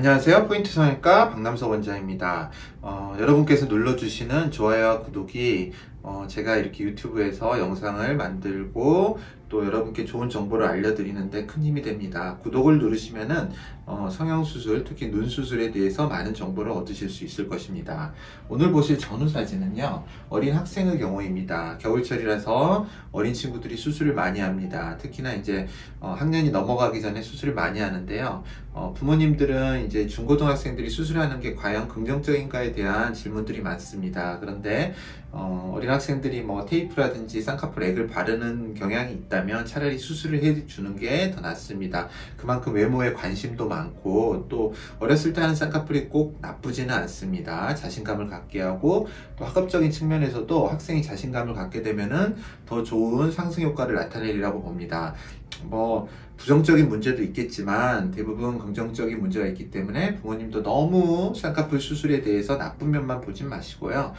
안녕하세요. 포인트 성형외과 박남석 원장입니다. 여러분께서 눌러주시는 좋아요와 구독이 제가 이렇게 유튜브에서 영상을 만들고 또 여러분께 좋은 정보를 알려드리는데 큰 힘이 됩니다. 구독을 누르시면은 성형수술, 특히 눈수술에 대해서 많은 정보를 얻으실 수 있을 것입니다. 오늘 보실 전후 사진은요, 어린 학생의 경우입니다. 겨울철이라서 어린 친구들이 수술을 많이 합니다. 특히나 이제 학년이 넘어가기 전에 수술을 많이 하는데요. 부모님들은 이제 중고등학생들이 수술하는 게 과연 긍정적인가에 대한 질문들이 많습니다. 그런데 어린 학생들이 뭐 테이프라든지 쌍꺼풀 액을 바르는 경향이 있다면 차라리 수술을 해주는 게 더 낫습니다. 그만큼 외모에 관심도 많고 또 어렸을 때 하는 쌍꺼풀이 꼭 나쁘지는 않습니다. 자신감을 갖게 하고 또 학업적인 측면에서도 학생이 자신감을 갖게 되면은 더 좋은 상승 효과를 나타내리라고 봅니다. 뭐 부정적인 문제도 있겠지만 대부분 긍정적인 문제가 있기 때문에 부모님도 너무 쌍꺼풀 수술에 대해서 나쁜 면만 보진 마시고요.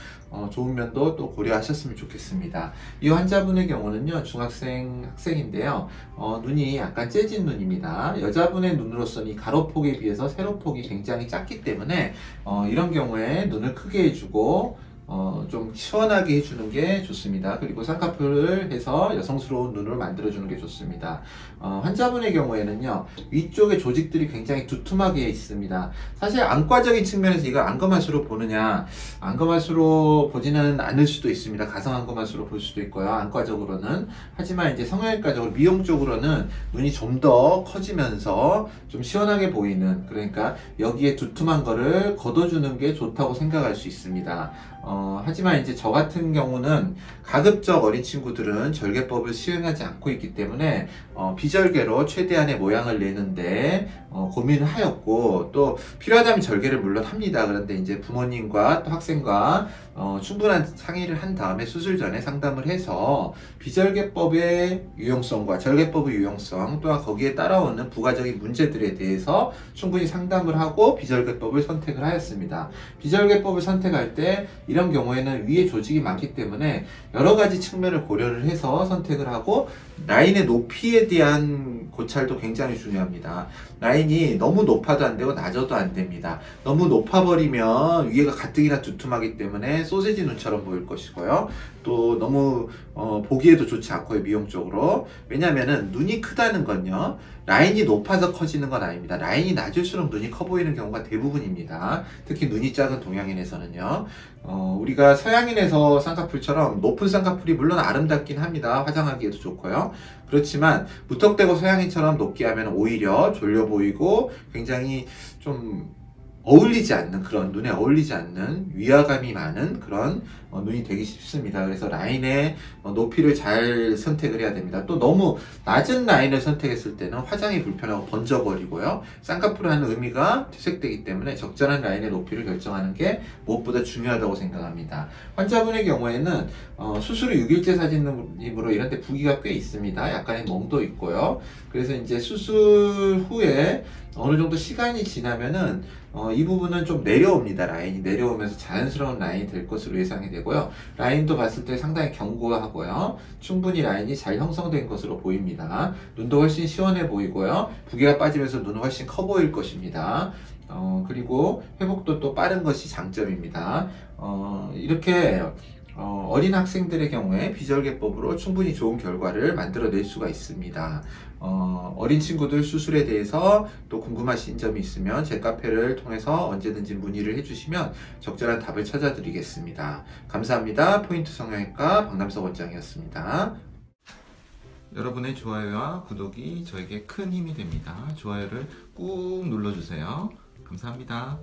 좋은 면도 또 고려하셨으면 좋겠습니다. 이 환자분의 경우는요, 중학생 학생인데요. 눈이 약간 째진 눈입니다. 여자분의 눈으로서는 이 가로폭에 비해서 세로폭이 굉장히 작기 때문에 이런 경우에 눈을 크게 해주고 좀 시원하게 해주는 게 좋습니다. 그리고 쌍꺼풀을 해서 여성스러운 눈을 만들어주는 게 좋습니다. 환자분의 경우에는요, 위쪽에 조직들이 굉장히 두툼하게 있습니다. 사실 안과적인 측면에서 이걸 안검하수로 보느냐, 안검하수로 보지는 않을 수도 있습니다. 가상 안검하수로 볼 수도 있고요, 안과적으로는. 하지만 이제 성형외과적으로, 미용 쪽으로는 눈이 좀 더 커지면서 좀 시원하게 보이는, 그러니까 여기에 두툼한 거를 걷어주는 게 좋다고 생각할 수 있습니다. 하지만 이제 저 같은 경우는 가급적 어린 친구들은 절개법을 시행하지 않고 있기 때문에 비절개로 최대한의 모양을 내는데 고민을 하였고, 또 필요하다면 절개를 물론 합니다. 그런데 이제 부모님과 또 학생과 충분한 상의를 한 다음에 수술 전에 상담을 해서 비절개법의 유용성과 절개법의 유용성, 또한 거기에 따라오는 부가적인 문제들에 대해서 충분히 상담을 하고 비절개법을 선택을 하였습니다. 비절개법을 선택할 때 이런 경우에는 위에 조직이 많기 때문에 여러 가지 측면을 고려를 해서 선택을 하고, 라인의 높이에 대한 고찰도 굉장히 중요합니다. 라인이 너무 높아도 안 되고 낮아도 안 됩니다. 너무 높아버리면 위에가 가뜩이나 두툼하기 때문에 소세지 눈처럼 보일 것이고요. 또 너무 보기에도 좋지 않고요, 미용적으로. 왜냐면은 눈이 크다는 건요, 라인이 높아서 커지는 건 아닙니다. 라인이 낮을수록 눈이 커 보이는 경우가 대부분입니다. 특히 눈이 작은 동양인에서는요. 우리가 서양인에서 쌍꺼풀처럼 높은 쌍꺼풀이 물론 아름답긴 합니다. 화장하기에도 좋고요. 그렇지만 무턱대고 서양인처럼 높게 하면 오히려 졸려 보이고 굉장히 좀 어울리지 않는, 그런 눈에 어울리지 않는 위화감이 많은 그런 눈이 되기 쉽습니다. 그래서 라인의 높이를 잘 선택을 해야 됩니다. 또 너무 낮은 라인을 선택했을 때는 화장이 불편하고 번져버리고요, 쌍꺼풀을 하는 의미가 퇴색되기 때문에 적절한 라인의 높이를 결정하는 게 무엇보다 중요하다고 생각합니다. 환자분의 경우에는 수술 후 6일째 사진으로 이런 데 부기가 꽤 있습니다. 약간의 멍도 있고요. 그래서 이제 수술 후에 어느 정도 시간이 지나면은 이 부분은 좀 내려옵니다. 라인이 내려오면서 자연스러운 라인이 될 것으로 예상이 되고요. 라인도 봤을 때 상당히 견고하고요, 충분히 라인이 잘 형성된 것으로 보입니다. 눈도 훨씬 시원해 보이고요, 부기가 빠지면서 눈은 훨씬 커 보일 것입니다. 그리고 회복도 또 빠른 것이 장점입니다. 이렇게 어린 학생들의 경우에 비절개법으로 충분히 좋은 결과를 만들어낼 수가 있습니다. 어린 친구들 수술에 대해서 또 궁금하신 점이 있으면 제 카페를 통해서 언제든지 문의를 해주시면 적절한 답을 찾아드리겠습니다. 감사합니다. 포인트 성형외과 박남석 원장이었습니다. 여러분의 좋아요와 구독이 저에게 큰 힘이 됩니다. 좋아요를 꾹 눌러주세요. 감사합니다.